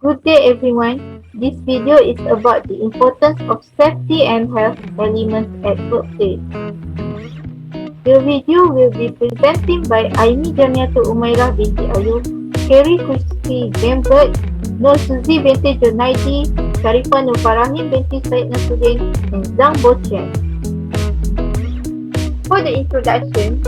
Good day everyone. This video is about the importance of safety and health elements at workplace. The video will be presented by AIMI JAMIATON UMAIRAH binti AYOB, CARRIE CHRISTY DENVERT, NURSUZIE binti JONAIDI, SHARIFAH FARAHIN binti SYED and ZHANG BOQIAN. For the introduction,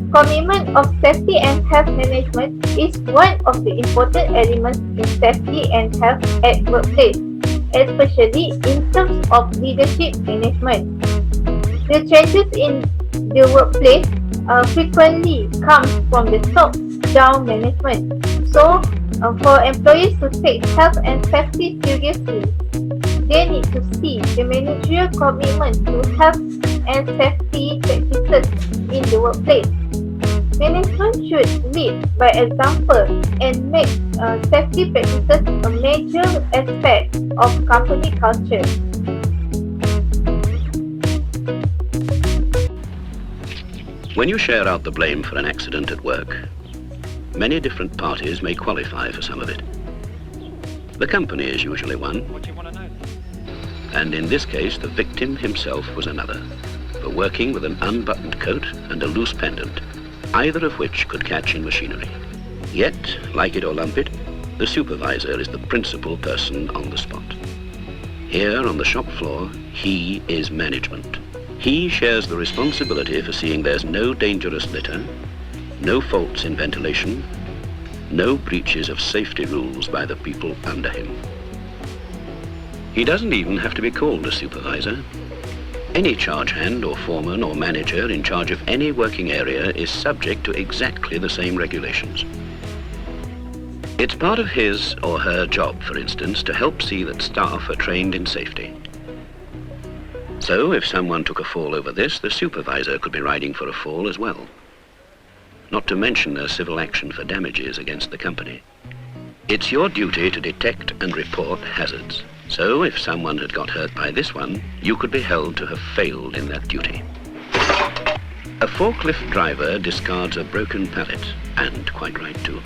commitment of safety and health management is one of the important elements in safety and health at workplace, especially in terms of leadership management. The changes in the workplace frequently come from the top-down management. So, for employees to take health and safety seriously, they need to see the managerial commitment to health and safety practices in the workplace. Management should lead by example and make safety practices a major aspect of company culture. When you share out the blame for an accident at work, many different parties may qualify for some of it. The company is usually one, and in this case the victim himself was another, for working with an unbuttoned coat and a loose pendant, either of which could catch in machinery. Yet, like it or lump it, the supervisor is the principal person on the spot. Here on the shop floor, he is management. He shares the responsibility for seeing there's no dangerous litter, no faults in ventilation, no breaches of safety rules by the people under him. He doesn't even have to be called a supervisor. Any charge hand or foreman or manager in charge of any working area is subject to exactly the same regulations. It's part of his or her job, for instance, to help see that staff are trained in safety. So if someone took a fall over this, the supervisor could be riding for a fall as well. Not to mention a civil action for damages against the company. It's your duty to detect and report hazards. So if someone had got hurt by this one, you could be held to have failed in that duty. A forklift driver discards a broken pallet, and quite right too.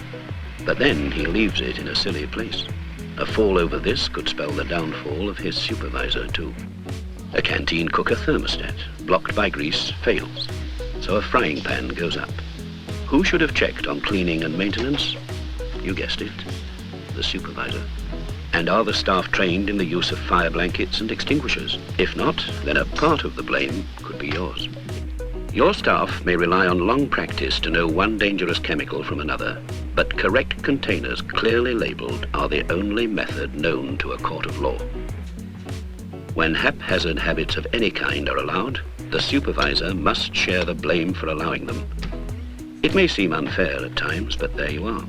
But then he leaves it in a silly place. A fall over this could spell the downfall of his supervisor too. A canteen cooker thermostat, blocked by grease, fails, so a frying pan goes up. Who should have checked on cleaning and maintenance? You guessed it, the supervisor. And are the staff trained in the use of fire blankets and extinguishers? If not, then a part of the blame could be yours. Your staff may rely on long practice to know one dangerous chemical from another, but correct containers clearly labeled are the only method known to a court of law. When haphazard habits of any kind are allowed, the supervisor must share the blame for allowing them. It may seem unfair at times, but there you are.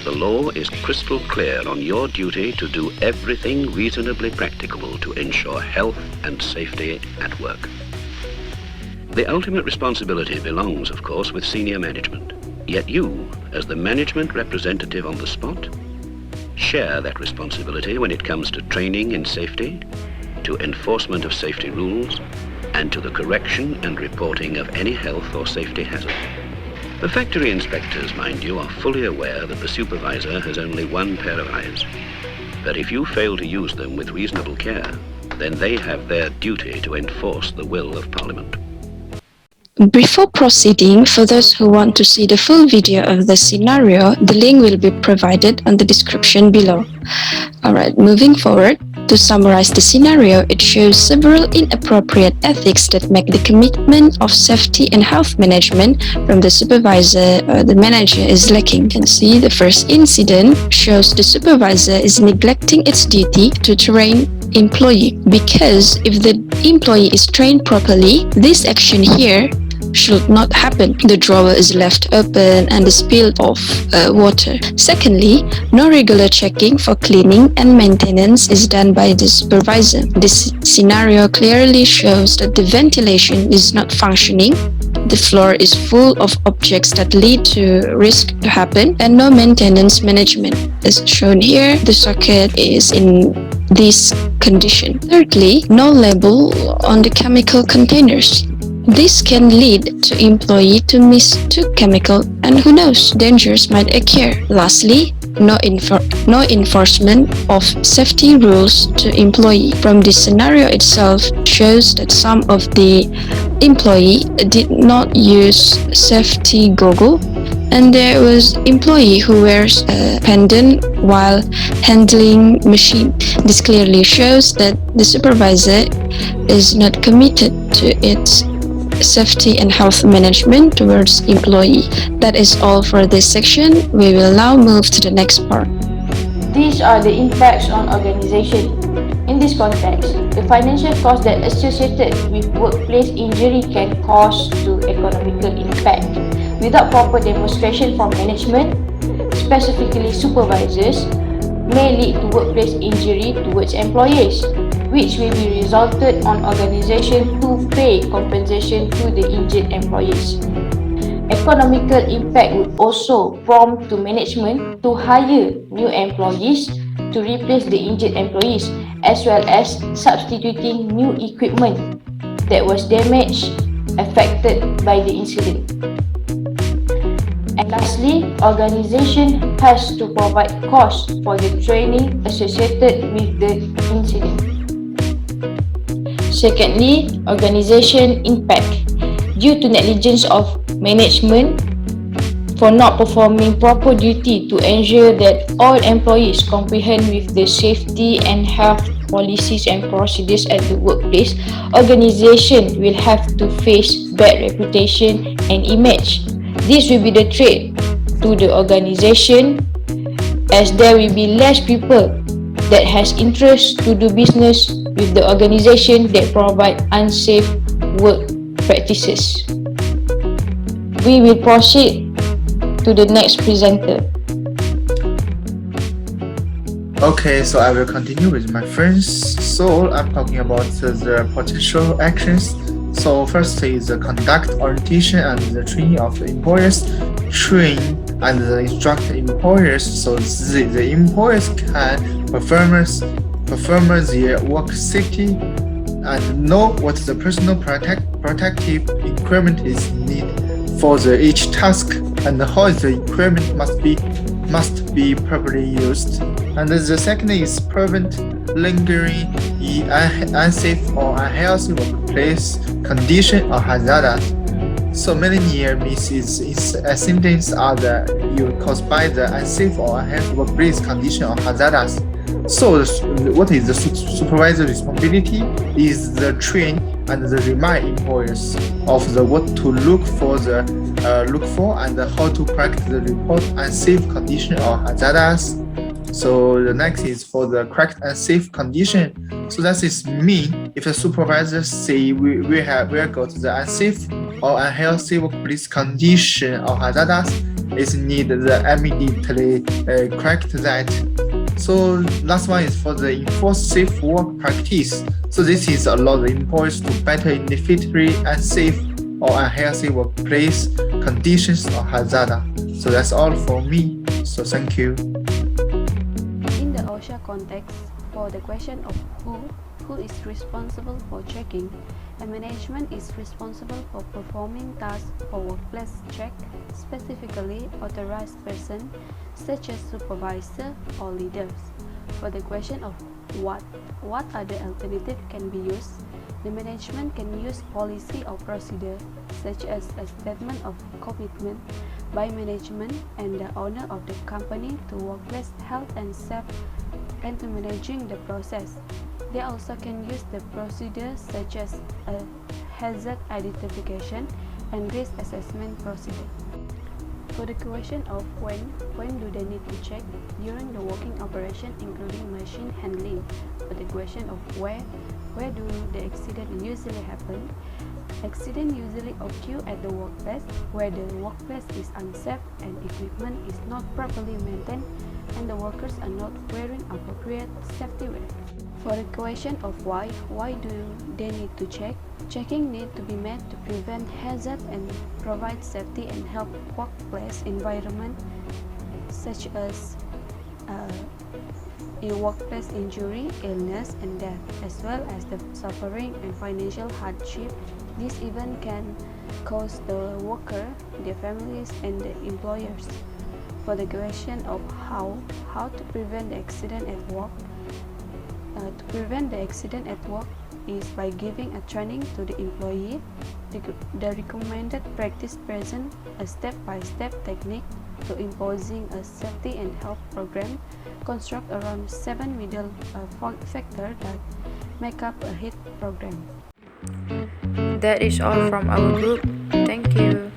The law is crystal clear on your duty to do everything reasonably practicable to ensure health and safety at work. The ultimate responsibility belongs, of course, with senior management. Yet you, as the management representative on the spot, share that responsibility when it comes to training in safety, to enforcement of safety rules, and to the correction and reporting of any health or safety hazard. The factory inspectors, mind you, are fully aware that the supervisor has only one pair of eyes. But if you fail to use them with reasonable care, then they have their duty to enforce the will of Parliament. Before proceeding, for those who want to see the full video of the scenario, the link will be provided on the description below. Alright, moving forward. To summarize the scenario, it shows several inappropriate ethics that make the commitment of safety and health management from the supervisor or the manager is lacking. You can see the first incident shows the supervisor is neglecting its duty to train employee, because if the employee is trained properly, this action here should not happen. The drawer is left open and the spill of water. Secondly, no regular checking for cleaning and maintenance is done by the supervisor. This scenario clearly shows that the ventilation is not functioning, the floor is full of objects that lead to risk to happen, and no maintenance management. As shown here, the socket is in this condition. Thirdly, no label on the chemical containers. This can lead to employee to mistook chemical, and who knows, dangers might occur. Lastly, no no enforcement of safety rules to employee. From this scenario itself shows that some of the employee did not use safety goggle, and there was employee who wears a pendant while handling machine. This clearly shows that the supervisor is not committed to its safety and health management towards employee. That is all for this section. We will now move to the next part. These are the impacts on organization. In this context, the financial cost that associated with workplace injury can cause to economical impact. Without proper demonstration from management, specifically supervisors, may lead to workplace injury towards employees, which will be resulted on organization to pay compensation to the injured employees. Economical impact would also prompt to management to hire new employees to replace the injured employees, as well as substituting new equipment that was damaged, affected by the incident. And lastly, organization has to provide costs for the training associated with the incident. Secondly, organization impact. Due to negligence of management for not performing proper duty to ensure that all employees comprehend with the safety and health policies and procedures at the workplace, organization will have to face bad reputation and image. This will be the threat to the organization, as there will be less people that has interest to do business with the organization that provide unsafe work practices. We will proceed to the next presenter. Okay, so I will continue with my friends. So I'm talking about the potential actions. So first is the conduct orientation and the training of the employers, train and instruct employers so the employers can perform their work safety and know what the personal protective equipment is needed for each task and how the equipment must be properly used. And the second is prevent lingering unsafe or unhealthy workplace condition or hazards. So many near misses accidents are caused by the unsafe or unhealthy workplace condition or hazards. So what is the supervisor's responsibility is the train and the remind employers of what to look for and how to correct the report unsafe condition or hazards. So the next is for the correct and safe condition. So that is mean if the supervisor say we got the unsafe or unhealthy workplace condition or hazards, it need the immediately correct that. So last one is for the enforce safe work practice. So this is allow the employees to better identify unsafe or unhealthy workplace conditions or hazards. So that's all for me. So thank you. In the OSHA context, for the question of who is responsible for checking, a management is responsible for performing tasks for workplace check, specifically authorized person such as supervisor or leaders. For the question of what other alternative can be used, the management can use policy or procedure such as a statement of commitment by management and the owner of the company to workplace health and safety and to managing the process. They also can use the procedures such as a hazard identification and risk assessment procedure. For the question of when do they need to check, during the working operation including machine handling. For the question of where do the accident usually happen, accident usually occur at the workplace where the workplace is unsafe and equipment is not properly maintained and the workers are not wearing appropriate safety wear. For the question of why do they need to check, checking need to be made to prevent hazard and provide safety and help workplace environment such as in workplace injury, illness and death, as well as the suffering and financial hardship this event can cause the worker, their families and the employers. For the question of how to prevent the accident at work, to prevent the accident at work is by giving a training to the employee. The recommended practice present a step-by-step technique to imposing a safety and health program, construct around 7 middle factors that make up a HIT program. That is all from our group. Thank you.